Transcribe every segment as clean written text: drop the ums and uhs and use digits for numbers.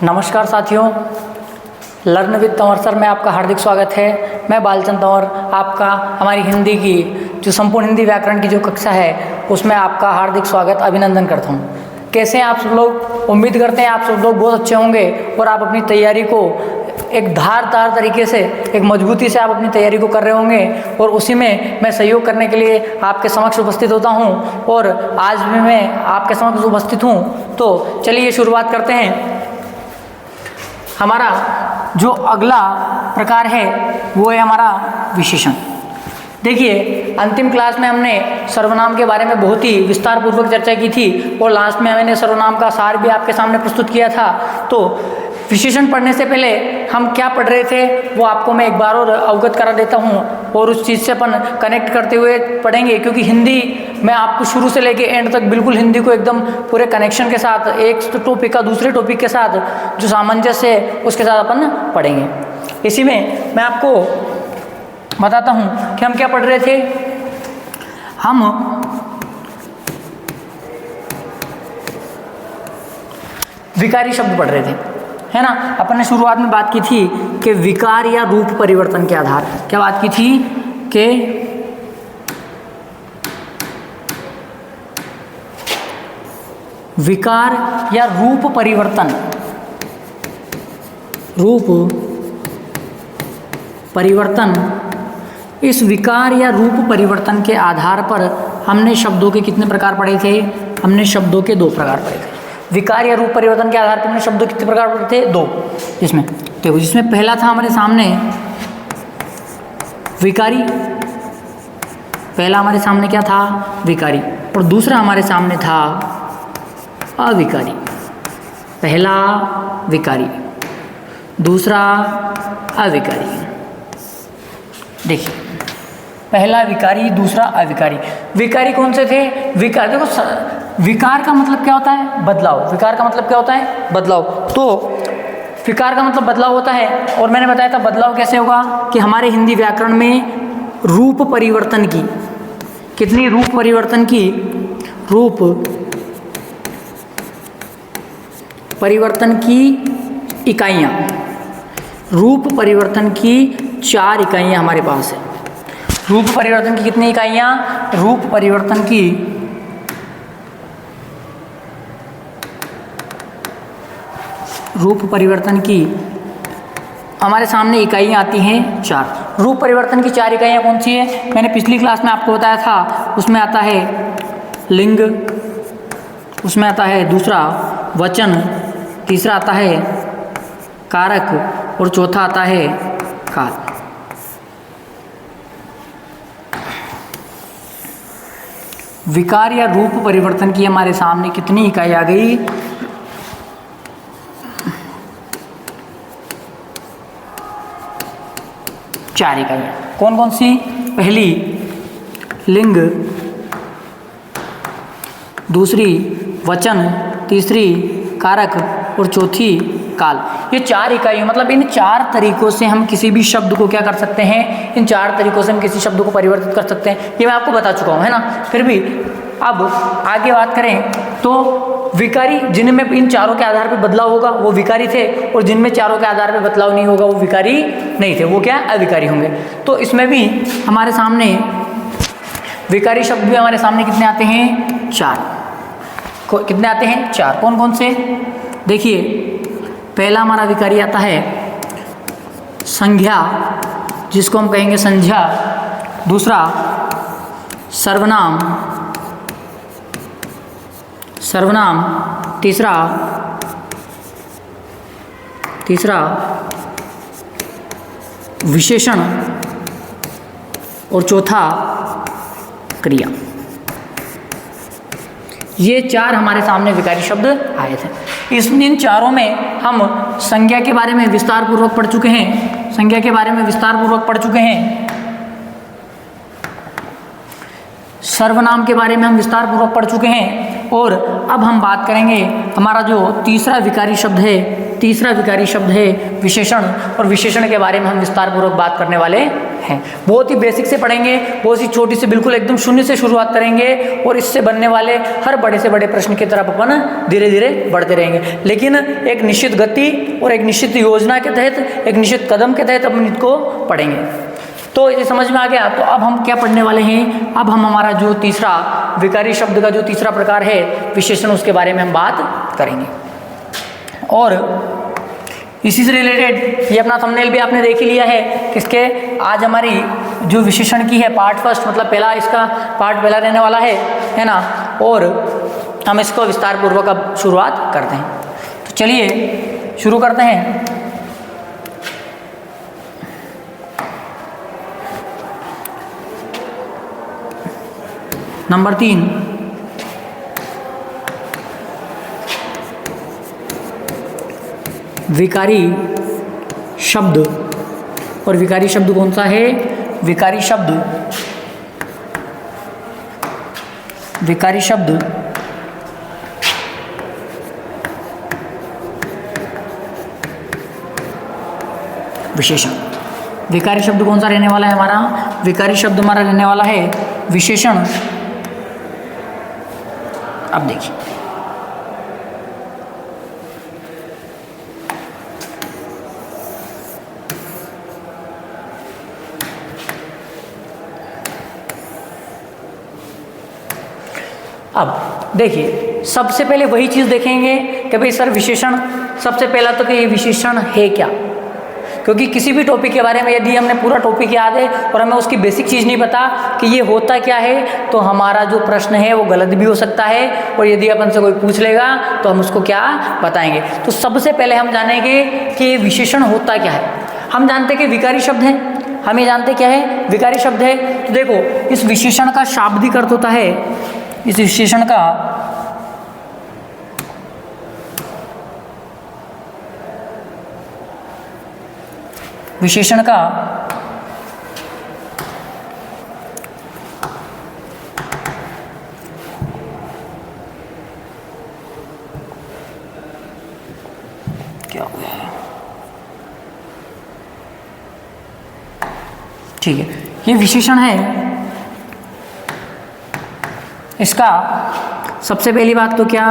नमस्कार साथियों, learn with Tanwar sir में आपका हार्दिक स्वागत है। मैं बालचंद तंवर आपका हमारी हिंदी की जो संपूर्ण हिंदी व्याकरण की जो कक्षा है उसमें आपका हार्दिक स्वागत अभिनंदन करता हूँ। कैसे हैं आप सब लोग? उम्मीद करते हैं आप सब लोग बहुत अच्छे होंगे और आप अपनी तैयारी को एक धारदार तरीके से, एक मजबूती से आप अपनी तैयारी को कर रहे होंगे और उसी में मैं सहयोग करने के लिए आपके समक्ष उपस्थित होता हूँ और आज भी मैं आपके समक्ष उपस्थित हूँ। तो चलिए शुरुआत करते हैं। हमारा जो अगला प्रकार है वो है हमारा विशेषण। देखिए, अंतिम क्लास में हमने सर्वनाम के बारे में बहुत ही विस्तार पूर्वक चर्चा की थी और लास्ट में मैंने सर्वनाम का सार भी आपके सामने प्रस्तुत किया था। तो विशेषण पढ़ने से पहले हम क्या पढ़ रहे थे वो आपको मैं एक बार और अवगत करा देता हूँ और उस चीज़ से अपन कनेक्ट करते हुए पढ़ेंगे, क्योंकि हिंदी मैं आपको शुरू से लेके एंड तक बिल्कुल हिंदी को एकदम पूरे कनेक्शन के साथ, एक टॉपिक का दूसरे टॉपिक के साथ जो सामंजस्य है उसके साथ अपन पढ़ेंगे। इसी में मैं आपको बताता हूँ कि हम क्या पढ़ रहे थे। हम विकारी शब्द पढ़ रहे थे, है ना। अपन ने शुरुआत में बात की थी कि विकार या रूप परिवर्तन के आधार, क्या बात की थी कि विकार या रूप परिवर्तन, इस विकार या रूप परिवर्तन के आधार पर हमने शब्दों के कितने प्रकार पढ़े थे? हमने शब्दों के 2 प्रकार पढ़े थे। विकार या रूप परिवर्तन के आधार पर हमने शब्दों कितने प्रकार पढ़े थे? 2। जिसमें पहला था हमारे सामने विकारी, पहला हमारे सामने क्या था? विकारी। और दूसरा हमारे सामने था अविकारी। पहला विकारी, दूसरा अविकारी। देखिए, पहला विकारी, दूसरा अविकारी। विकारी कौन से थे? विकार, देखो विकार का मतलब क्या होता है? बदलाव। विकार का मतलब क्या होता है? बदलाव। तो विकार का मतलब बदलाव होता है और मैंने बताया था बदलाव कैसे होगा कि हमारे हिंदी व्याकरण में रूप परिवर्तन की कितनी रूप परिवर्तन की इकाइयाँ, रूप परिवर्तन की 4 इकाइयाँ हमारे पास है। रूप परिवर्तन की कितनी इकाइयाँ? रूप परिवर्तन की हमारे सामने इकाइयाँ आती हैं 4। रूप परिवर्तन की 4 इकाइयाँ कौन सी है? मैंने पिछली क्लास में आपको बताया था। उसमें आता है लिंग, उसमें आता है दूसरा वचन, तीसरा आता है कारक और चौथा आता है काल। विकार या रूप परिवर्तन की हमारे सामने कितनी इकाई आ गई? 4 इकाइयाँ। कौन कौन सी? पहली लिंग, दूसरी वचन, तीसरी कारक और चौथी काल। ये 4 इकाइयाँ, मतलब इन 4 तरीकों से हम किसी भी शब्द को क्या कर सकते हैं? इन 4 तरीकों से हम किसी शब्द को परिवर्तित कर सकते हैं। ये मैं आपको बता चुका हूँ, है ना। फिर भी अब आगे बात करें तो विकारी, जिनमें इन 4 के आधार पर बदलाव होगा वो विकारी थे और जिनमें 4 के आधार पर बदलाव नहीं होगा वो विकारी नहीं थे, वो क्या? अविकारी होंगे। तो इसमें भी हमारे सामने विकारी शब्द भी हमारे सामने कितने आते हैं? 4। कितने आते हैं? 4। कौन कौन से? देखिए, पहला हमारा विकारी आता है संज्ञा, जिसको हम कहेंगे संज्ञा। दूसरा सर्वनाम, तीसरा विशेषण और चौथा क्रिया। ये 4 हमारे सामने विकारी शब्द आए थे। इन चारों में हम संज्ञा के बारे में विस्तार पूर्वक पढ़ चुके हैं, सर्वनाम के बारे में हम विस्तार पूर्वक पढ़ चुके हैं और अब हम बात करेंगे हमारा जो तीसरा विकारी शब्द है विशेषण, और विशेषण के बारे में हम विस्तार पूर्वक बात करने वाले हैं। बहुत ही बेसिक से पढ़ेंगे, बहुत ही छोटी से, बिल्कुल एकदम शून्य से शुरुआत करेंगे और इससे बनने वाले हर बड़े से बड़े प्रश्न की तरफ अपन धीरे धीरे बढ़ते रहेंगे, लेकिन एक निश्चित गति और एक निश्चित योजना के तहत, एक निश्चित कदम के तहत अपन इसको पढ़ेंगे। तो ये समझ में आ गया। तो अब हम क्या पढ़ने वाले हैं, अब हम हमारा जो तीसरा विकारी शब्द का जो तीसरा प्रकार है विशेषण, उसके बारे में हम बात करेंगे। और इसी से रिलेटेड ये अपना थंबनेल भी आपने देख ही लिया है, किसके, आज हमारी जो विशेषण की है पार्ट फर्स्ट, मतलब पहला, इसका पार्ट पहला रहने वाला है ना, और हम इसको विस्तार पूर्वक अब शुरुआत करते हैं। तो चलिए शुरू करते हैं। नंबर 3, विकारी शब्द। और विकारी शब्द कौन सा है, विकारी शब्द, विकारी शब्द विशेषण। विकारी शब्द कौन सा रहने वाला है हमारा, विकारी शब्द हमारा रहने वाला है विशेषण। अब देखिए, अब देखिए सबसे पहले वही चीज़ देखेंगे कि भाई सर विशेषण, सबसे पहला तो कि ये विशेषण है क्या, क्योंकि किसी भी टॉपिक के बारे में यदि हमने पूरा टॉपिक याद है और हमें उसकी बेसिक चीज़ नहीं पता कि ये होता क्या है, तो हमारा जो प्रश्न है वो गलत भी हो सकता है, और यदि अपन से कोई पूछ लेगा तो हम उसको क्या बताएंगे। तो सबसे पहले हम जानेंगे कि ये विशेषण होता क्या है। हम जानते हैं कि विकारी शब्द है, हम ये जानते क्या है, विकारी शब्द है। तो देखो इस विशेषण का शाब्दिक अर्थ होता है, इस विशेषण का क्या हो गया है, ठीक है, ये विशेषण है। इसका सबसे पहली बात तो क्या,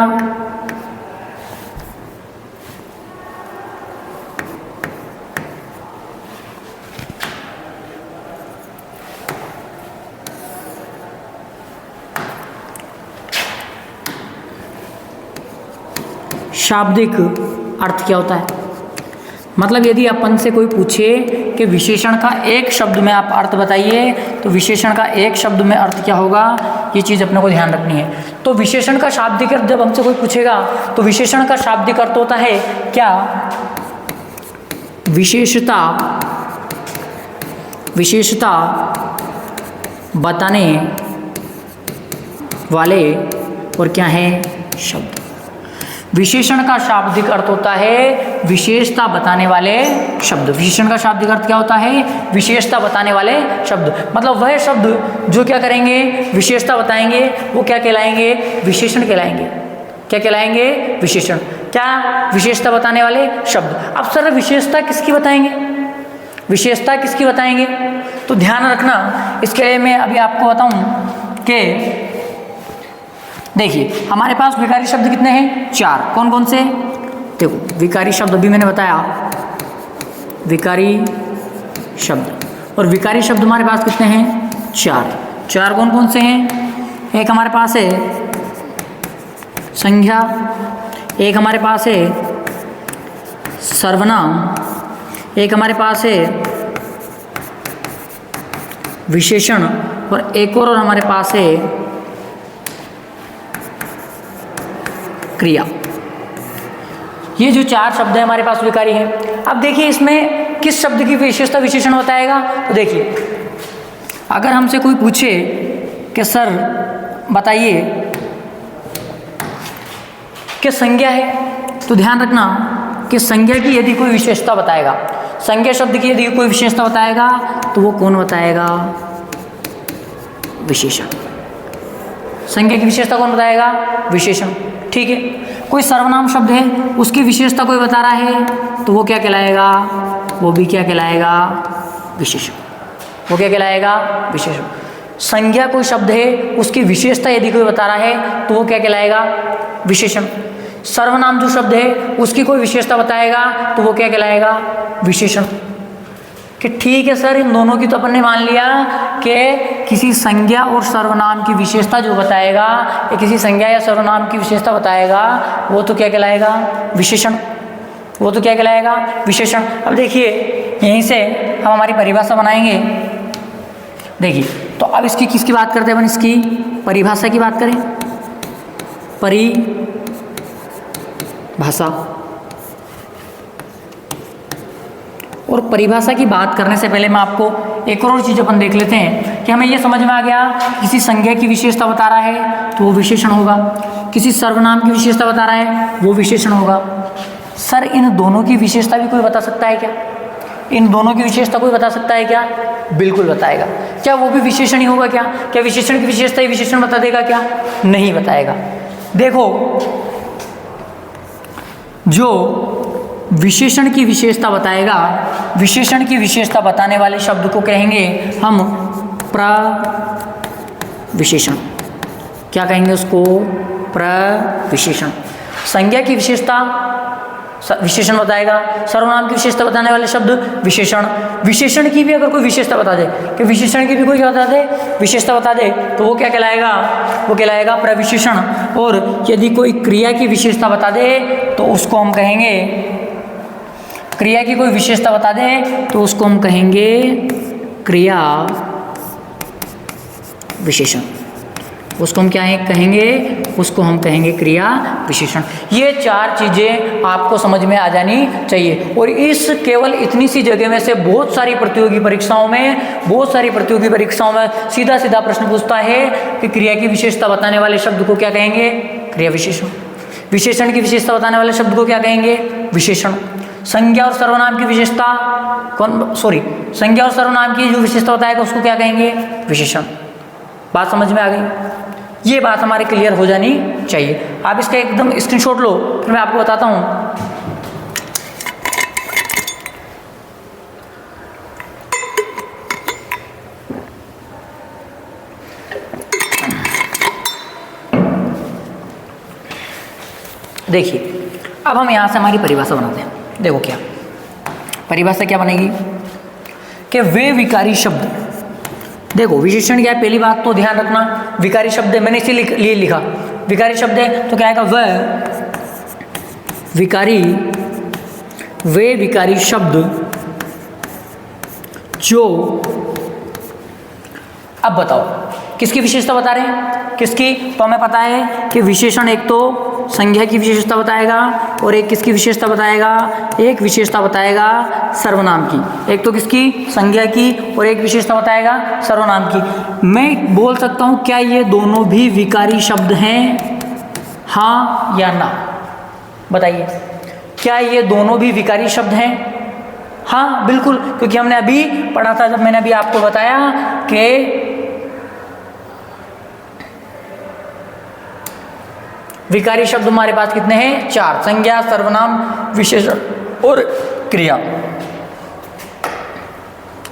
शाब्दिक अर्थ क्या होता है। मतलब यदि अपन से कोई पूछे कि विशेषण का एक शब्द में आप अर्थ बताइए, तो विशेषण का एक शब्द में अर्थ क्या होगा, ये चीज़ अपने को ध्यान रखनी है। तो विशेषण का शाब्दिक अर्थ जब हमसे कोई पूछेगा तो विशेषण का शाब्दिक अर्थ होता है क्या, विशेषता, विशेषता बताने वाले और क्या है, शब्द। विशेषण का शाब्दिक अर्थ होता है विशेषता बताने वाले शब्द। विशेषण का शाब्दिक अर्थ क्या होता है, विशेषता बताने वाले शब्द। मतलब वह शब्द जो क्या करेंगे, विशेषता बताएंगे, वो क्या कहलाएंगे, विशेषण कहलाएंगे। क्या कहलाएंगे, विशेषण। क्या, विशेषता बताने वाले शब्द। अब सर विशेषता किसकी बताएंगे, विशेषता किसकी बताएंगे, तो ध्यान रखना। इसके लिए मैं अभी आपको बताऊं कि देखिए हमारे पास विकारी शब्द कितने हैं, 4। कौन कौन से, देखो विकारी शब्द अभी मैंने बताया, विकारी शब्द। और विकारी शब्द हमारे पास कितने हैं, 4। कौन कौन से हैं, एक हमारे पास है संज्ञा, एक हमारे पास है सर्वनाम, एक हमारे पास है विशेषण, और एक और हमारे पास है क्रिया। ये जो 4 शब्द है हमारे पास विकारी हैं। अब देखिए इसमें किस शब्द की विशेषता विशेषण बताएगा। तो देखिए अगर हमसे कोई पूछे कि सर बताइए कि संज्ञा है, तो ध्यान रखना कि संज्ञा की यदि कोई विशेषता बताएगा, संज्ञा शब्द की यदि कोई विशेषता बताएगा तो वो कौन बताएगा, विशेषण। संज्ञा की विशेषता कौन बताएगा, विशेषण। ठीक है, कोई सर्वनाम शब्द है उसकी विशेषता कोई बता रहा है तो वो क्या कहलाएगा, वो भी क्या कहलाएगा, विशेषण। वो क्या कहलाएगा? विशेषण। संज्ञा कोई शब्द है, उसकी विशेषता यदि कोई बता रहा है तो वो क्या कहलाएगा? विशेषण। सर्वनाम जो शब्द है उसकी कोई विशेषता बताएगा तो वो क्या कहलाएगा? विशेषण। कि ठीक है सर, इन दोनों की तो अपन ने मान लिया कि किसी संज्ञा और सर्वनाम की विशेषता जो बताएगा, या किसी संज्ञा या सर्वनाम की विशेषता बताएगा, वो तो क्या कहलाएगा? विशेषण। वो तो क्या कहलाएगा? विशेषण। अब देखिए यहीं से हम हमारी परिभाषा बनाएंगे। देखिए तो अब इसकी किसकी बात करते हैं अपन? इसकी परिभाषा की बात करें। परिभाषा। और परिभाषा की बात करने से पहले मैं आपको एक और चीज़ अपन देख लेते हैं कि हमें ये समझ में आ गया, किसी संज्ञा की विशेषता बता रहा है तो वो विशेषण होगा, किसी सर्वनाम की विशेषता बता रहा है वो विशेषण होगा। सर इन दोनों की विशेषता भी कोई बता सकता है क्या? इन दोनों की विशेषता कोई बता सकता है क्या? बिल्कुल बताएगा। क्या वो भी विशेषण ही होगा क्या? क्या विशेषण की विशेषता ही विशेषण बता देगा क्या? नहीं बताएगा। देखो, जो विशेषण की विशेषता बताएगा, विशेषण की विशेषता बताने वाले शब्द को कहेंगे हम प्रविशेषण। क्या कहेंगे उसको? प्रविशेषण। संज्ञा की विशेषता विशेषण बताएगा, सर्वनाम की विशेषता बताने वाले शब्द विशेषण। विशेषण की भी अगर कोई विशेषता बता दे, कि विशेषण की भी कोई क्या बता दे? विशेषता बता दे, तो वो क्या कहलाएगा? वो कहलाएगा प्रविशेषण। और यदि कोई क्रिया की विशेषता बता दे तो उसको हम कहेंगे, क्रिया की कोई विशेषता बता दे तो उसको हम कहेंगे क्रिया विशेषण। उसको हम क्या कहेंगे? उसको हम कहेंगे क्रिया विशेषण। ये चार चीज़ें आपको समझ में आ जानी चाहिए। और इस केवल इतनी सी जगह में से बहुत सारी प्रतियोगी परीक्षाओं में सीधा सीधा प्रश्न पूछता है कि क्रिया की विशेषता बताने वाले शब्द को क्या कहेंगे? क्रिया विशेषण। विशेषण की विशेषता बताने वाले शब्द को क्या कहेंगे? विशेषण। संज्ञा और सर्वनाम की विशेषता संज्ञा और सर्वनाम की जो विशेषता बताएगा उसको क्या कहेंगे? विशेषण। बात समझ में आ गई? ये बात हमारे क्लियर हो जानी चाहिए। आप इसका एकदम स्क्रीनशॉट लो, फिर मैं आपको बताता हूँ। देखिए अब हम यहाँ से हमारी परिभाषा बनाते हैं। देखो क्या परिभाषा क्या बनेगी कि वे विकारी शब्द। देखो विशेषण क्या है? पहली बात तो ध्यान रखना, विकारी शब्द है, मैंने इसीलिए लिखा विकारी शब्द है तो क्या आएगा? वे विकारी शब्द जो, अब बताओ किसकी विशेषता बता रहे हैं? किसकी? तो हमें पता है कि विशेषण एक तो संज्ञा की विशेषता बताएगा और एक किसकी विशेषता बताएगा? एक विशेषता बताएगा सर्वनाम की। एक तो किसकी? संज्ञा की, और एक विशेषता बताएगा सर्वनाम की। मैं बोल सकता हूं क्या ये दोनों भी विकारी शब्द हैं? हाँ या ना? बताइए, क्या ये दोनों भी विकारी शब्द हैं? हाँ बिल्कुल, क्योंकि हमने अभी पढ़ा था, जब मैंने अभी आपको बताया कि विकारी शब्द हमारे पास कितने हैं? चार। संज्ञा, सर्वनाम, विशेषण और क्रिया।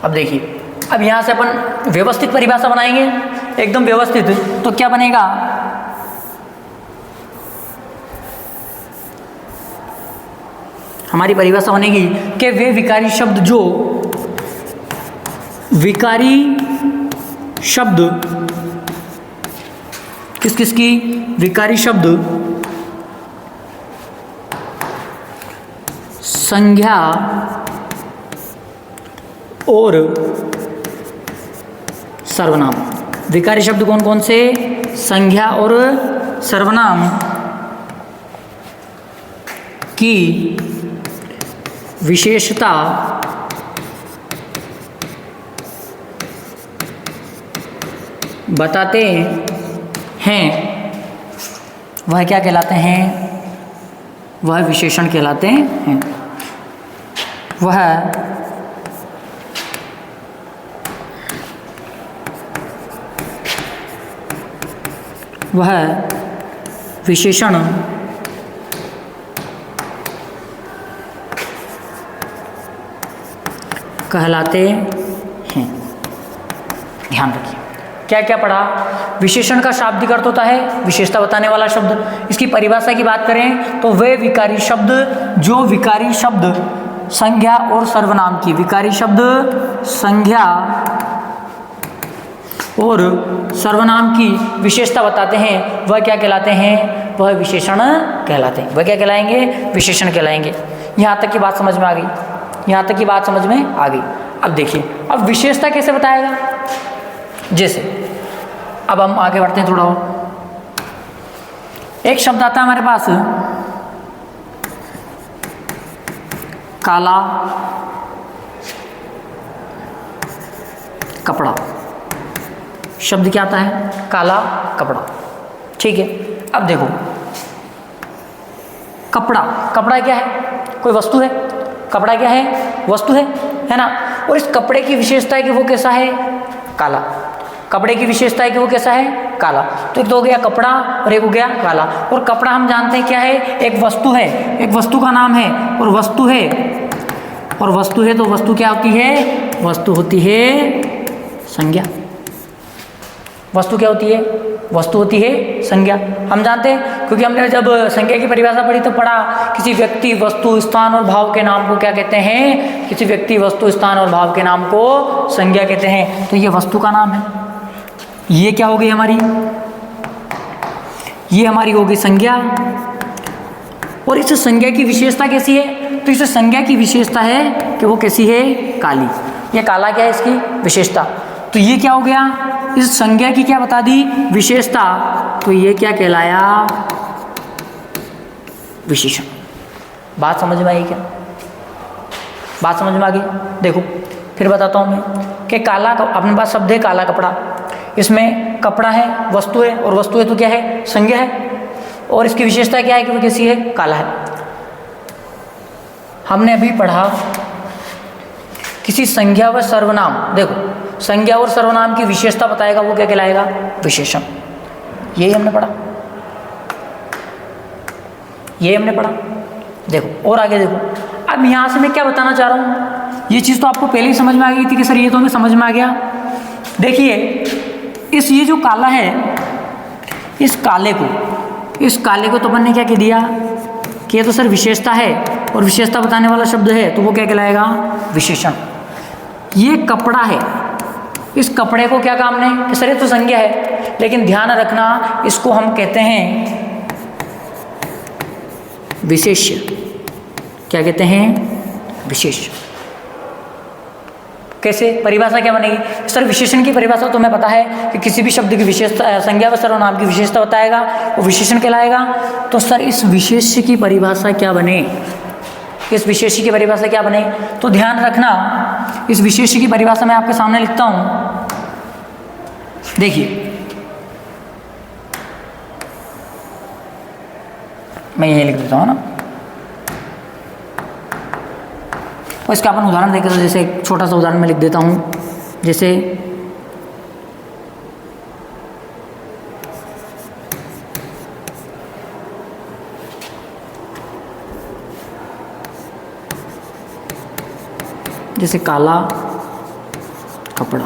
अब देखिए, अब यहां से अपन व्यवस्थित परिभाषा बनाएंगे, एकदम व्यवस्थित। तो क्या बनेगा? हमारी परिभाषा बनेगी कि वे विकारी शब्द जो, विकारी शब्द किस किस की? विकारी शब्द संज्ञा और सर्वनाम। विकारी शब्द कौन कौन से? संज्ञा और सर्वनाम की विशेषता बताते हैं, वह क्या कहलाते हैं? वह विशेषण कहलाते हैं। वह विशेषण कहलाते हैं। ध्यान रखिए क्या क्या पढ़ा। विशेषण का शाब्दिक अर्थ होता है विशेषता बताने वाला शब्द। इसकी परिभाषा की बात करें तो वे विकारी शब्द जो विकारी शब्द संज्ञा और सर्वनाम की, विकारी शब्द संज्ञा और सर्वनाम की विशेषता बताते हैं वह क्या कहलाते हैं, वह विशेषण कहलाते हैं। वह क्या कहलाएंगे, विशेषण कहलाएंगे। यहाँ तक की बात समझ में आ गई, यहाँ तक की बात समझ में आ गई। अब देखिए अब विशेषता कैसे बताएगा, जैसे अब हम आगे बढ़ते हैं थोड़ा और। एक शब्द आता है हमारे पास काला कपड़ा। शब्द क्या आता है, काला कपड़ा। ठीक है, अब देखो कपड़ा, कपड़ा क्या है, कोई वस्तु है। कपड़ा क्या है, वस्तु है ना। और इस कपड़े की विशेषता है कि वो कैसा है, काला। कपड़े की विशेषता है कि वो कैसा है, काला। तो एक तो हो गया कपड़ा और एक हो गया काला। और कपड़ा हम जानते हैं क्या है, एक वस्तु है, एक वस्तु का नाम है। और वस्तु है, और वस्तु है तो वस्तु क्या होती है, वस्तु होती है संज्ञा। वस्तु क्या होती है, वस्तु होती है संज्ञा। हम जानते हैं क्योंकि हमने जब संज्ञा की परिभाषा पढ़ी तो पढ़ा किसी व्यक्ति वस्तु स्थान और भाव के नाम को क्या कहते हैं, किसी व्यक्ति वस्तु स्थान और भाव के नाम को संज्ञा कहते हैं। तो ये वस्तु का नाम है, ये क्या हो गई हमारी, ये हमारी हो गई संज्ञा। और इस संज्ञा की विशेषता कैसी है, तो इस संज्ञा की विशेषता है कि वो कैसी है, काली। ये काला क्या है, इसकी विशेषता। तो ये क्या हो गया, इस संज्ञा की क्या बता दी, विशेषता। तो ये क्या कहलाया, विशेषण। बात समझ में आई क्या, बात समझ में आ गई। देखो फिर बताता हूं मैं कि काला, अपने पास शब्द है काला कपड़ा। इसमें कपड़ा है, वस्तु है, और वस्तु है तो क्या है, संज्ञा है। और इसकी विशेषता क्या है कि वो कैसी है, काला है। हमने अभी पढ़ा किसी संज्ञा व सर्वनाम, देखो संज्ञा और सर्वनाम की विशेषता बताएगा वो क्या कहलाएगा, विशेषण। यही हमने पढ़ा, यही हमने पढ़ा। देखो और आगे देखो, अब यहां से मैं क्या बताना चाह रहा हूं, ये चीज तो आपको पहले ही समझ में आ गई थी कि सर ये तो हमें समझ में आ गया। देखिए इस ये जो काला है, इस काले को तो अपन ने क्या कह दिया कि ये तो सर विशेषता है, और विशेषता बताने वाला शब्द है तो वो क्या कहलाएगा, विशेषण। ये कपड़ा है, इस कपड़े को क्या काम ने कि सर ये तो संज्ञा है, लेकिन ध्यान रखना इसको हम कहते हैं विशेष्य। क्या कहते हैं, विशेष। कैसे, परिभाषा क्या बनेगी, सर विशेषण की परिभाषा तो हमें पता है कि किसी भी शब्द की विशेषता, संज्ञा व सर्वनाम की विशेषता बताएगा वो विशेषण कहलाएगा। तो सर इस विशेष्य की परिभाषा क्या बने, इस विशेष्य की परिभाषा क्या बने, तो ध्यान रखना इस विशेष्य की परिभाषा मैं आपके सामने लिखता हूं। देखिए मैं यही लिख देता हूं ना, और इसका अपन उदाहरण देखें तो जैसे एक छोटा सा उदाहरण मैं लिख देता हूं, जैसे काला कपड़ा,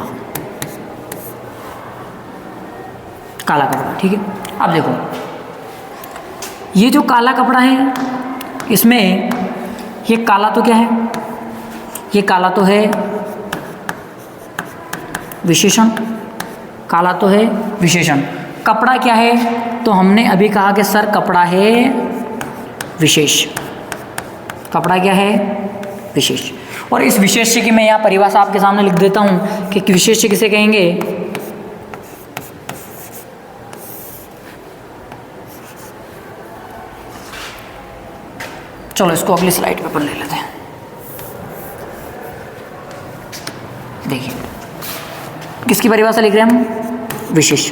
काला कपड़ा। ठीक है, अब देखो ये जो काला कपड़ा है, इसमें ये काला तो क्या है, ये काला तो है विशेषण, काला तो है विशेषण। कपड़ा क्या है, तो हमने अभी कहा कि सर कपड़ा है विशेष। कपड़ा क्या है, विशेष। और इस विशेष्य की मैं यहाँ परिभाषा आपके सामने लिख देता हूँ कि विशेष्य किसे कहेंगे, चलो इसको अगली स्लाइड पे अपन ले लेते हैं। देखिए किसकी परिभाषा लिख रहे हैं हम, विशेष।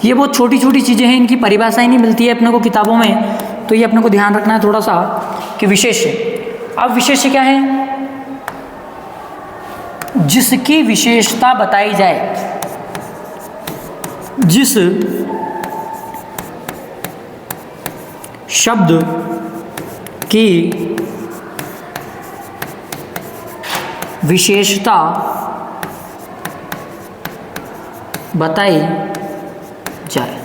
ये बहुत छोटी छोटी चीज़ें हैं, इनकी परिभाषा ही नहीं मिलती है अपने को किताबों में, तो ये अपने को ध्यान रखना है थोड़ा सा कि विशेष्य। अब विशेष्य क्या है, जिसकी विशेषता बताई जाए, जिस शब्द की विशेषता बताई जाए।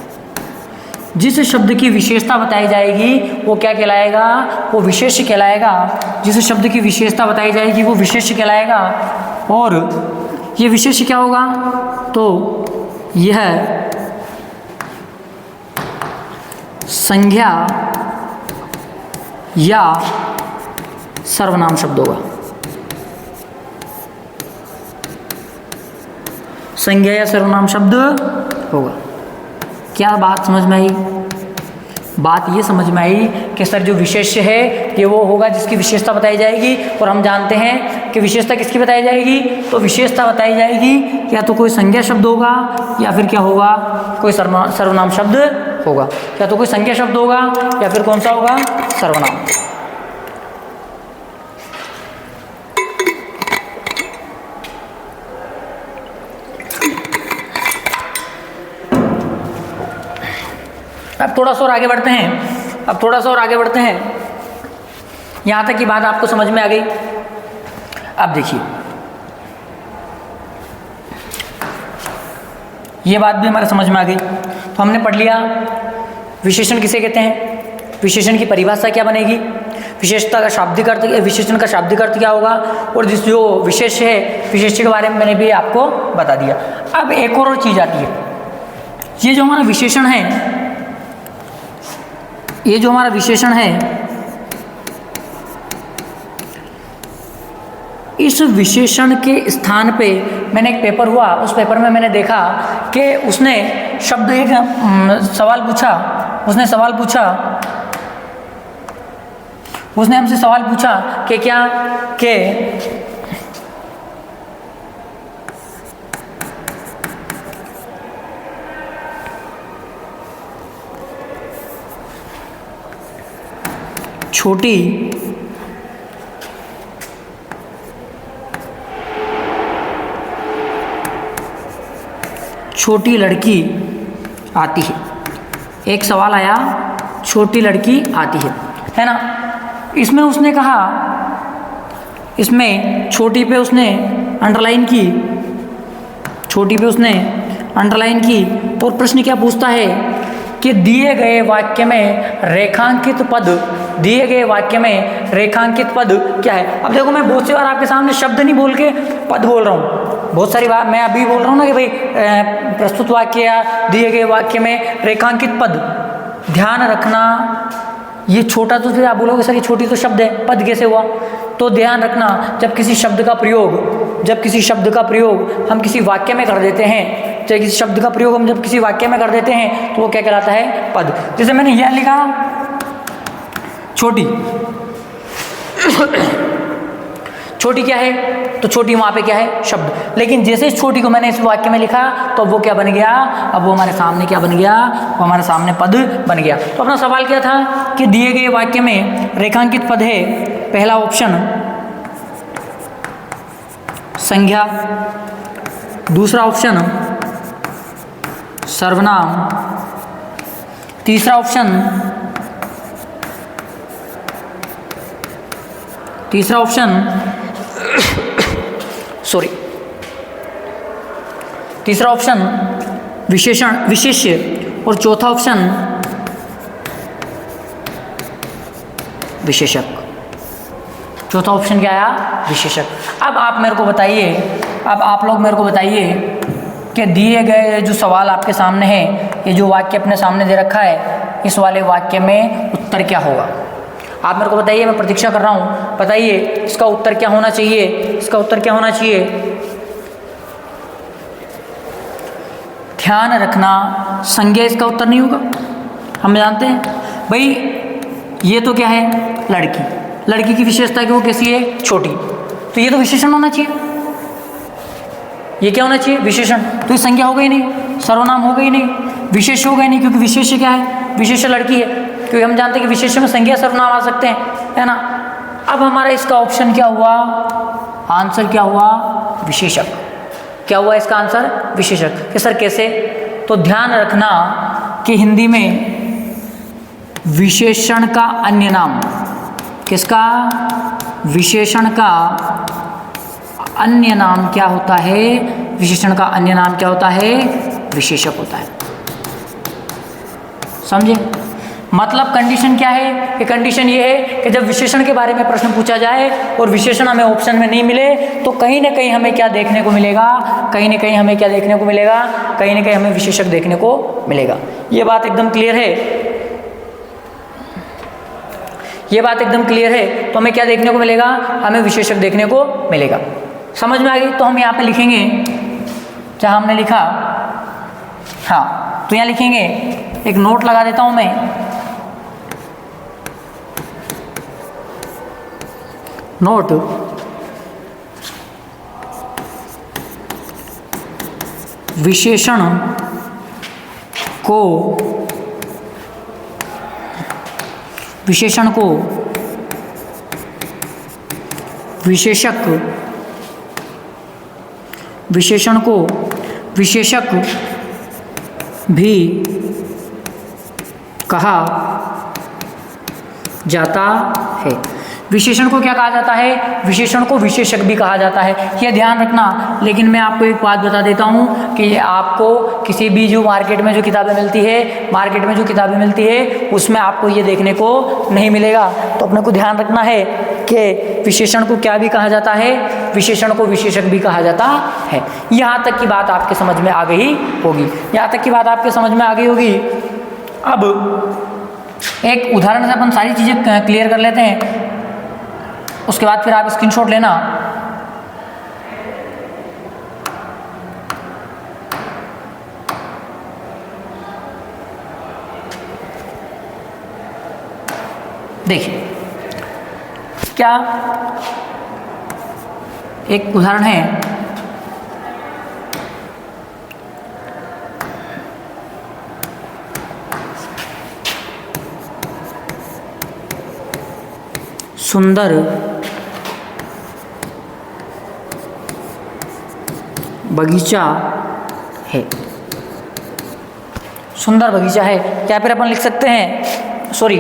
जिस शब्द की विशेषता बताई जाएगी वो क्या कहलाएगा? वो विशेष्य कहलाएगा। जिस शब्द की विशेषता बताई जाएगी वो विशेष्य कहलाएगा। और ये विशेष्य क्या होगा? तो यह संज्ञा या सर्वनाम शब्द होगा। संज्ञा या सर्वनाम शब्द होगा। क्या बात समझ में आई? बात ये समझ में आई कि सर जो विशेष्य है ये वो होगा जिसकी विशेषता बताई जाएगी। और हम जानते हैं कि विशेषता किसकी बताई जाएगी? तो विशेषता बताई जाएगी या तो कोई संज्ञा शब्द होगा या फिर क्या होगा? कोई सर्वनाम शब्द होगा। या तो कोई संज्ञा शब्द होगा या फिर कौन सा होगा? सर्वनाम। अब थोड़ा सा और आगे बढ़ते हैं। यहाँ तक की बात आपको समझ में आ गई। अब देखिए, ये बात भी हमारे समझ में आ गई। तो हमने पढ़ लिया विशेषण किसे कहते हैं, विशेषण की परिभाषा क्या बनेगी, विशेषता का शाब्दिक अर्थ, विशेषण का शाब्दिक अर्थ क्या होगा, और जो विशेष है विशेष के बारे में मैंने भी आपको बता दिया। अब एक और चीज़ आती है, ये जो हमारा विशेषण है, इस विशेषण के स्थान पे मैंने एक पेपर हुआ, उस पेपर में मैंने देखा कि उसने शब्द एक सवाल पूछा, उसने हमसे सवाल पूछा कि क्या कि छोटी लड़की आती है। एक सवाल आया, छोटी लड़की आती है ना। इसमें उसने कहा, इसमें छोटी पे उसने अंडरलाइन की और प्रश्न क्या पूछता है कि दिए गए वाक्य में रेखांकित पद क्या है। अब देखो, मैं बहुत सी बार आपके सामने शब्द नहीं बोल के पद बोल रहा हूँ। बहुत सारी बार मैं अभी बोल रहा हूँ ना कि भाई प्रस्तुत वाक्य या दिए गए वाक्य में रेखांकित पद, ध्यान रखना। ये छोटा तो फिर आप बोलोगे सर ये छोटी तो शब्द है, पद कैसे हुआ? तो ध्यान रखना, जब किसी शब्द का प्रयोग हम किसी वाक्य में कर देते हैं, जब किसी वाक्य में कर देते हैं तो वो क्या कहलाता है? पद। जैसे मैंने यह लिखा छोटी, छोटी क्या है? तो छोटी वहाँ पे क्या है? शब्द। लेकिन जैसे इस छोटी को मैंने इस वाक्य में लिखा तो वो क्या बन गया? अब वो हमारे सामने क्या बन गया? वो हमारे सामने पद बन गया। तो अपना सवाल क्या था कि दिए गए वाक्य में रेखांकित पद है। पहला ऑप्शन संज्ञा, दूसरा ऑप्शन सर्वनाम, तीसरा ऑप्शन विशेष्य और चौथा ऑप्शन विशेषक। चौथा ऑप्शन क्या आया? विशेषक। अब आप लोग मेरे को बताइए कि दिए गए जो सवाल आपके सामने है, ये जो वाक्य अपने सामने दे रखा है, इस वाले वाक्य में उत्तर क्या होगा? आप मेरे को बताइए, मैं प्रतीक्षा कर रहा हूँ। बताइए इसका उत्तर क्या होना चाहिए? ध्यान रखना, संज्ञा इसका उत्तर नहीं होगा। हम जानते हैं भाई ये तो क्या है? लड़की की विशेषता कि वो कैसी है? छोटी। तो ये तो विशेषण होना चाहिए। ये क्या होना चाहिए? विशेषण। तो ये संज्ञा हो गई नहीं, सर्वनाम हो गई नहीं, विशेष हो गई नहीं, क्योंकि विशेष क्या है? विशेष लड़की है। क्योंकि हम जानते हैं कि विशेष में संज्ञा सर्वनाम आ सकते हैं, है ना। अब हमारा इसका ऑप्शन क्या हुआ? आंसर क्या हुआ? विशेषक। क्या हुआ इसका आंसर? विशेषक। कि सर कैसे? तो ध्यान रखना कि हिंदी में विशेषण का अन्य नाम, किसका? विशेषण का अन्य नाम क्या होता है? विशेषण का अन्य नाम क्या होता है? विशेषक होता है। समझे? मतलब कंडीशन क्या है कि कंडीशन ये है कि जब विशेषण के बारे में प्रश्न पूछा जाए और विशेषण हमें ऑप्शन में नहीं मिले तो कहीं ना कहीं हमें क्या देखने को मिलेगा, कहीं ना कहीं हमें क्या देखने को मिलेगा, कहीं ना कहीं हमें विशेषक देखने को मिलेगा। ये बात एकदम क्लियर है, ये बात एकदम क्लियर है। तो हमें क्या देखने को मिलेगा, हमें विशेषक देखने को मिलेगा। समझ में आ गई? तो हम यहाँ पे लिखेंगे, जहाँ हमने लिखा, हाँ तो यहाँ लिखेंगे, एक नोट लगा देता हूँ मैं, नोट विशेषण को विशेषक विशेषण को विशेषक भी कहा जाता है। विशेषण को क्या कहा जाता है, विशेषण को विशेषक भी कहा जाता है, यह ध्यान रखना। लेकिन मैं आपको एक बात बता देता हूँ कि आपको किसी भी जो मार्केट में जो किताबें मिलती है उसमें आपको ये देखने को नहीं मिलेगा। तो अपने को ध्यान रखना है कि विशेषण को क्या भी कहा जाता है, विशेषण को विशेषक भी कहा जाता है। यहाँ तक की बात आपके समझ में आ गई होगी, यहाँ तक की बात आपके समझ में आ गई होगी। अब एक उदाहरण से अपन सारी चीज़ें क्लियर कर लेते हैं, उसके बाद फिर आप स्क्रीनशॉट लेना। देखिए क्या एक उदाहरण है, सुंदर बगीचा है, सुंदर बगीचा है, या फिर अपन लिख सकते हैं, सॉरी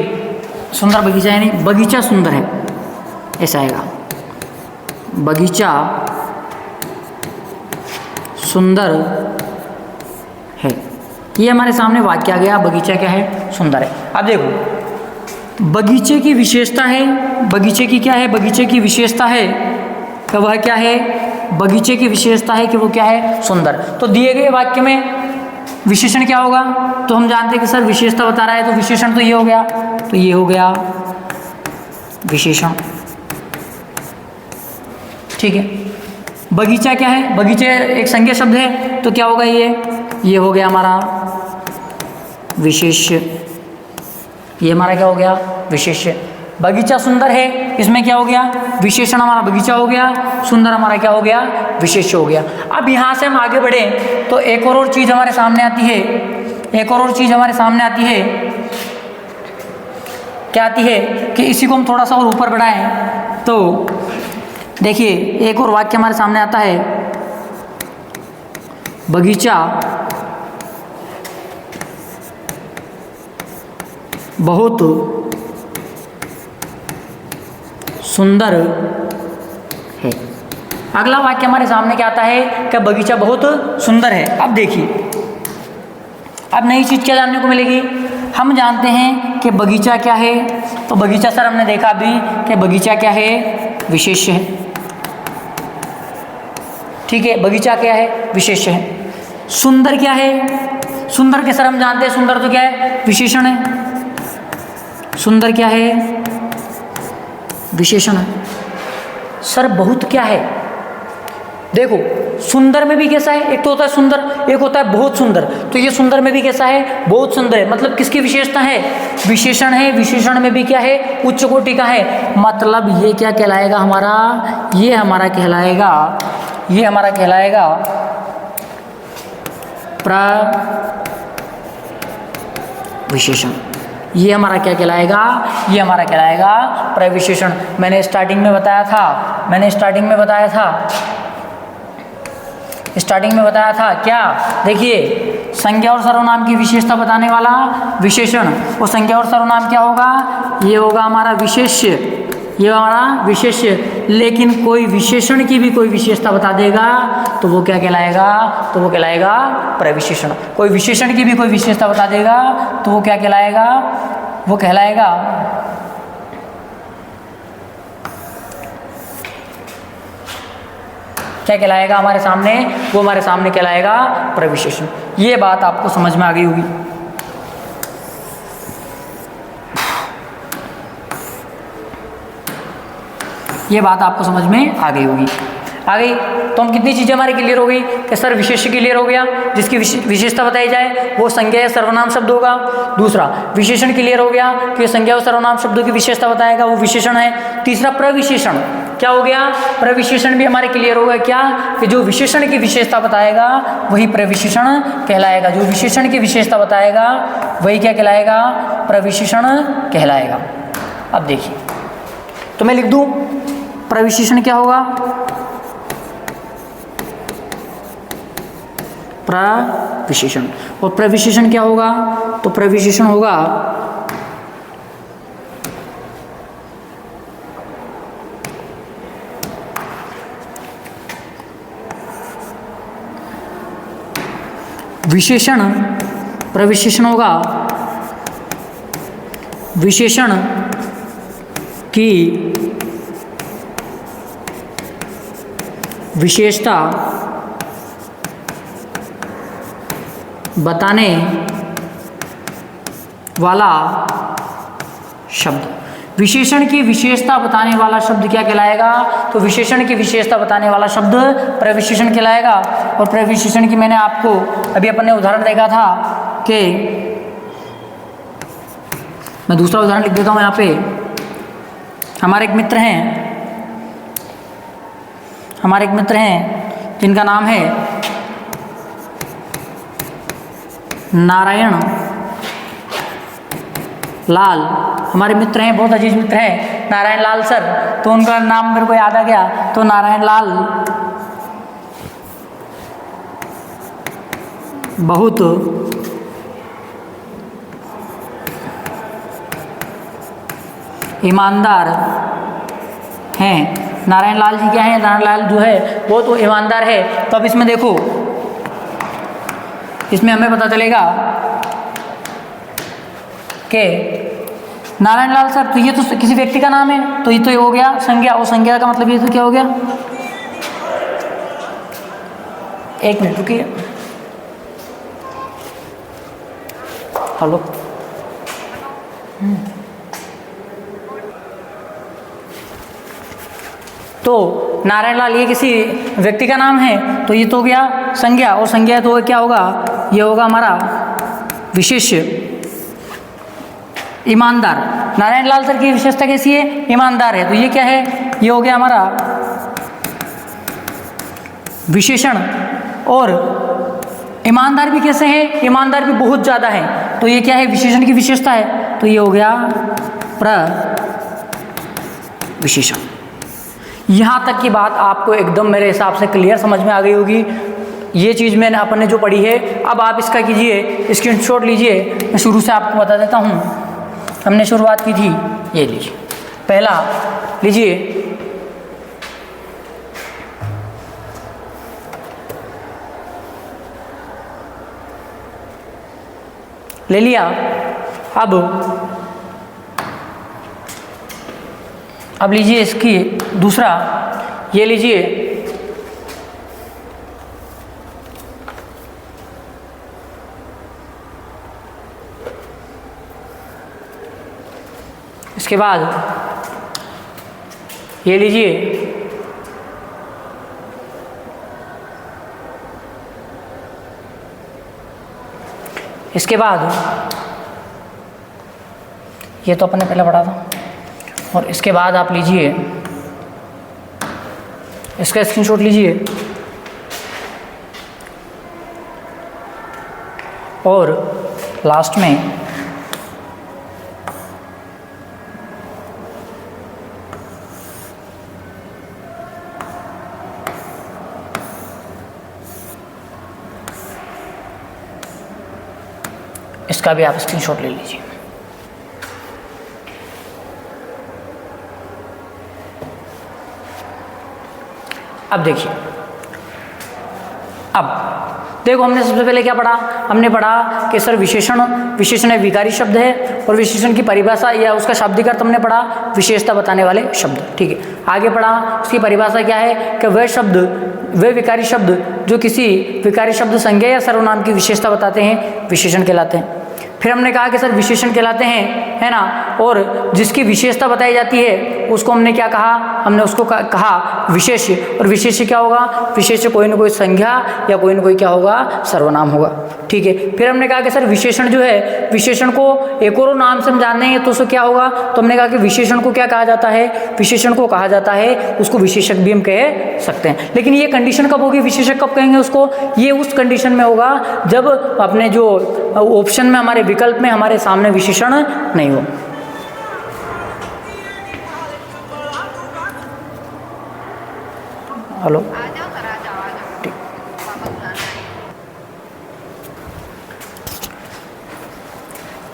सुंदर बगीचा है नहीं, बगीचा सुंदर है, ऐसा आएगा, बगीचा सुंदर है। ये हमारे सामने वाक्य आ गया, बगीचा क्या है, सुंदर है। अब देखो बगीचे की विशेषता है, बगीचे की क्या है, बगीचे की विशेषता है कि वह क्या है, बगीचे की विशेषता है कि वो क्या है, सुंदर। तो दिए गए वाक्य में विशेषण क्या होगा, तो हम जानते हैं कि सर विशेषता बता रहा है, तो विशेषण तो ये हो गया, तो ये हो गया विशेषण, ठीक है। बगीचा क्या है, बगीचे एक संज्ञा शब्द है, तो क्या होगा, ये हो गया हमारा विशेष्य, ये हमारा क्या हो गया, विशेष्य। बगीचा सुंदर है, इसमें क्या हो गया, विशेषण हमारा बगीचा हो गया, सुंदर हमारा क्या हो गया, विशेष्य हो गया। अब यहाँ से हम आगे बढ़े तो एक और चीज़ हमारे सामने आती है, एक और चीज़ हमारे सामने आती है, क्या आती है कि इसी को हम थोड़ा सा और ऊपर बढ़ाएं तो देखिए एक और वाक्य हमारे सामने आता है, बगीचा बहुत सुंदर है। अगला वाक्य हमारे सामने क्या आता है कि बगीचा बहुत सुंदर है। अब देखिए अब नई चीज़ क्या जानने को मिलेगी, हम जानते हैं कि बगीचा क्या है, तो बगीचा सर हमने देखा अभी कि बगीचा क्या है, विशेष्य है, ठीक है, बगीचा क्या है, विशेष्य है। सुंदर क्या है, सुंदर के सर हम जानते हैं, सुंदर तो क्या है, विशेषण है, सुंदर क्या है, विशेषण है। सर बहुत क्या है, देखो सुंदर में भी कैसा है, एक तो होता है सुंदर, एक होता है बहुत सुंदर, तो ये सुंदर में भी कैसा है, बहुत सुंदर है। मतलब किसकी विशेषता है, विशेषण है, विशेषण में भी क्या है, उच्च कोटि का है। मतलब ये क्या कहलाएगा हमारा, ये हमारा कहलाएगा, ये हमारा कहलाएगा प्रविशेषण। ये हमारा क्या कहलाएगा, ये हमारा कहलाएगा प्रविशेषण। मैंने स्टार्टिंग में बताया था, क्या, देखिए संज्ञा और सर्वनाम की विशेषता बताने वाला विशेषण, और संज्ञा और सर्वनाम क्या होगा, ये होगा हमारा विशेष्य, ये हमारा विशेष्य। लेकिन कोई विशेषण की भी कोई विशेषता बता देगा तो वो क्या कहलाएगा, तो वो कहलाएगा प्रविशेषण। कोई विशेषण की भी कोई विशेषता बता देगा तो वो क्या कहलाएगा, वो कहलाएगा क्या कहलाएगा हमारे सामने, वो हमारे सामने कहलाएगा प्रविशेषण। ये बात आपको समझ में आ गई होगी। ये बात आपको समझ में आ गई होगी। आ गई तो हम कितनी चीज़ें हमारी क्लियर हो गई कि सर विशेष्य क्लियर हो गया, जिसकी विशेषता बताई जाए वो संज्ञा या सर्वनाम शब्द होगा। दूसरा विशेषण क्लियर हो गया कि संज्ञा और सर्वनाम शब्दों की विशेषता बताएगा, वो विशेषण है। तीसरा प्रविशेषण क्या हो गया, प्रविशेषण भी हमारे क्लियर हो गया। क्या कि जो विशेषण की विशेषता बताएगा वही प्रविशेषण कहलाएगा, जो विशेषण की विशेषता बताएगा वही क्या कहलाएगा, प्रविशेषण कहलाएगा। अब देखिए तो मैं लिख दूं प्रविशेषण क्या होगा, प्रविशेषण। और प्रविशेषण क्या होगा, तो प्रविशेषण होगा विशेषण, प्रविशेषण होगा विशेषण की विशेषता बताने वाला शब्द। विशेषण की विशेषता बताने वाला शब्द क्या कहलाएगा, तो विशेषण की विशेषता बताने वाला शब्द प्रविशेषण कहलाएगा। और प्रविशेषण की मैंने आपको अभी अपन ने उदाहरण देखा था कि मैं दूसरा उदाहरण लिख देता हूँ यहाँ पे। हमारे एक मित्र हैं जिनका नाम है नारायण लाल। हमारे मित्र हैं, बहुत अजीज मित्र हैं नारायण लाल सर। तो उनका नाम मेरे को याद आ गया, तो नारायण लाल बहुत ईमानदार हैं। नारायण लाल जी क्या है, नारायण लाल जो है वो तो ईमानदार है। तो अब इसमें देखो, इसमें हमें पता चलेगा कि नारायण लाल सर, तो ये तो किसी व्यक्ति का नाम है, तो ये तो हो गया संज्ञा। और संज्ञा का मतलब ये तो क्या हो गया, एक मिनट रुकिए, हेलो। तो नारायण लाल ये किसी व्यक्ति का नाम है, तो ये तो हो गया संज्ञा। और संज्ञा तो क्या होगा, ये होगा हमारा विशेष्य ईमानदार। नारायण लाल सर की विशेषता कैसी है, ईमानदार है, तो ये क्या है, ये हो गया हमारा विशेषण। और ईमानदार भी कैसे हैं, ईमानदार भी बहुत ज़्यादा है, तो ये क्या है, विशेषण की विशेषता है, तो ये हो गया प्रविशेषण। यहाँ तक की बात आपको एकदम मेरे हिसाब से क्लियर समझ में आ गई होगी। ये चीज़ मैंने अपन ने जो पढ़ी है, अब आप इसका कीजिए स्क्रीनशॉट लीजिए। मैं शुरू से आपको बता देता हूँ, हमने शुरुआत की थी, ये लीजिए। पहला लीजिए, ले लिया। अब लीजिए इसकी दूसरा, ये लीजिए, इसके बाद ये लीजिए, इसके बाद ये तो अपने पहले पढ़ा था। और इसके बाद आप लीजिए, इसका स्क्रीनशॉट लीजिए और लास्ट में इसका भी आप स्क्रीनशॉट ले लीजिए। अब देखिए, अब देखो हमने सबसे पहले क्या पढ़ा, हमने पढ़ा कि सर विशेषण, विशेषण एक विकारी शब्द है और विशेषण की परिभाषा या उसका शाब्दिक अर्थ हमने पढ़ा विशेषता बताने वाले शब्द। ठीक है, आगे पढ़ा उसकी परिभाषा क्या है कि वह शब्द, वे विकारी शब्द जो किसी विकारी शब्द संज्ञा या सर्वनाम की विशेषता बताते हैं विशेषण कहलाते हैं। फिर हमने कहा कि सर विशेषण कहलाते हैं, है ना, और जिसकी विशेषता बताई जाती है उसको हमने क्या कहा, हमने उसको कहा विशेष्य। और विशेष्य क्या होगा, विशेष्य कोई ना कोई संज्ञा या कोई ना कोई क्या होगा, सर्वनाम होगा। ठीक है, फिर हमने कहा कि सर विशेषण जो है, विशेषण को एक और नाम से हम जानते हैं तो उसको क्या होगा, तो हमने कहा कि विशेषण को क्या कहा जाता है, विशेषण को कहा जाता है, उसको विशेषक भी हम कह सकते हैं। लेकिन ये कंडीशन कब होगी, विशेषक कब कहेंगे उसको, ये उस कंडीशन में होगा जब अपने जो ऑप्शन में, हमारे विकल्प में हमारे सामने विशेषण नहीं हो। हेलो,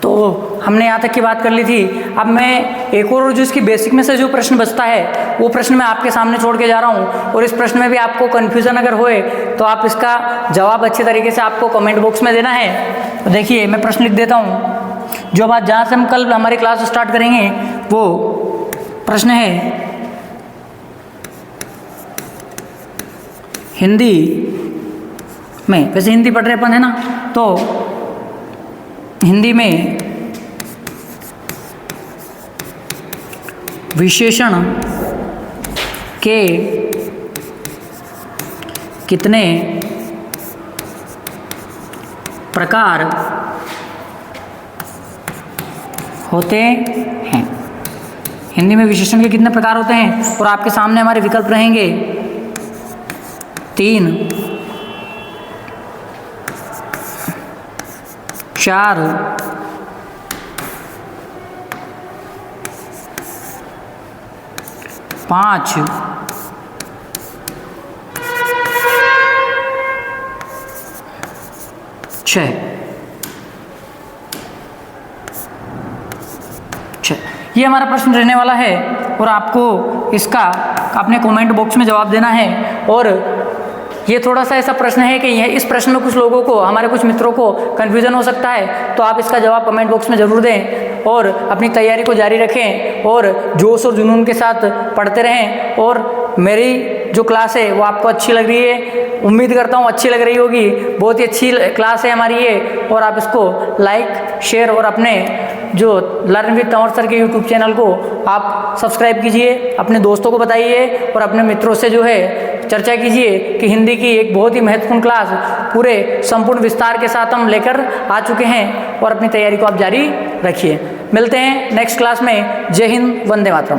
तो हमने यहाँ तक की बात कर ली थी। अब मैं एक और जो इसकी बेसिक में से जो प्रश्न बचता है वो प्रश्न मैं आपके सामने छोड़ के जा रहा हूँ, और इस प्रश्न में भी आपको कन्फ्यूज़न अगर होए तो आप इसका जवाब अच्छे तरीके से आपको कमेंट बॉक्स में देना है। तो देखिए मैं प्रश्न लिख देता हूँ, जो बात जहाँ से हम कल हमारी क्लास स्टार्ट करेंगे वो प्रश्न है हिंदी में, वैसे हिंदी पढ़ रहे अपन है ना, तो हिंदी में विशेषण के कितने प्रकार होते हैं, हिंदी में विशेषण के कितने प्रकार होते हैं, और आपके सामने हमारे विकल्प रहेंगे 3, 4, 5, 6। ये हमारा प्रश्न रहने वाला है, और आपको इसका अपने कमेंट बॉक्स में जवाब देना है। और ये थोड़ा सा ऐसा प्रश्न है कि इस प्रश्न में कुछ लोगों को, हमारे कुछ मित्रों को कन्फ्यूजन हो सकता है, तो आप इसका जवाब कमेंट बॉक्स में ज़रूर दें और अपनी तैयारी को जारी रखें और जोश और जुनून के साथ पढ़ते रहें। और मेरी जो क्लास है वो आपको अच्छी लग रही है, उम्मीद करता हूँ अच्छी लग रही होगी, बहुत ही अच्छी क्लास है हमारी ये, और आप इसको लाइक, शेयर और अपने जो लर्न विद तंवर सर के यूट्यूब चैनल को आप सब्सक्राइब कीजिए, अपने दोस्तों को बताइए और अपने मित्रों से जो है चर्चा कीजिए कि हिंदी की एक बहुत ही महत्वपूर्ण क्लास पूरे संपूर्ण विस्तार के साथ हम लेकर आ चुके हैं, और अपनी तैयारी को आप जारी रखिए। मिलते हैं नेक्स्ट क्लास में। जय हिंद, वंदे मातरम।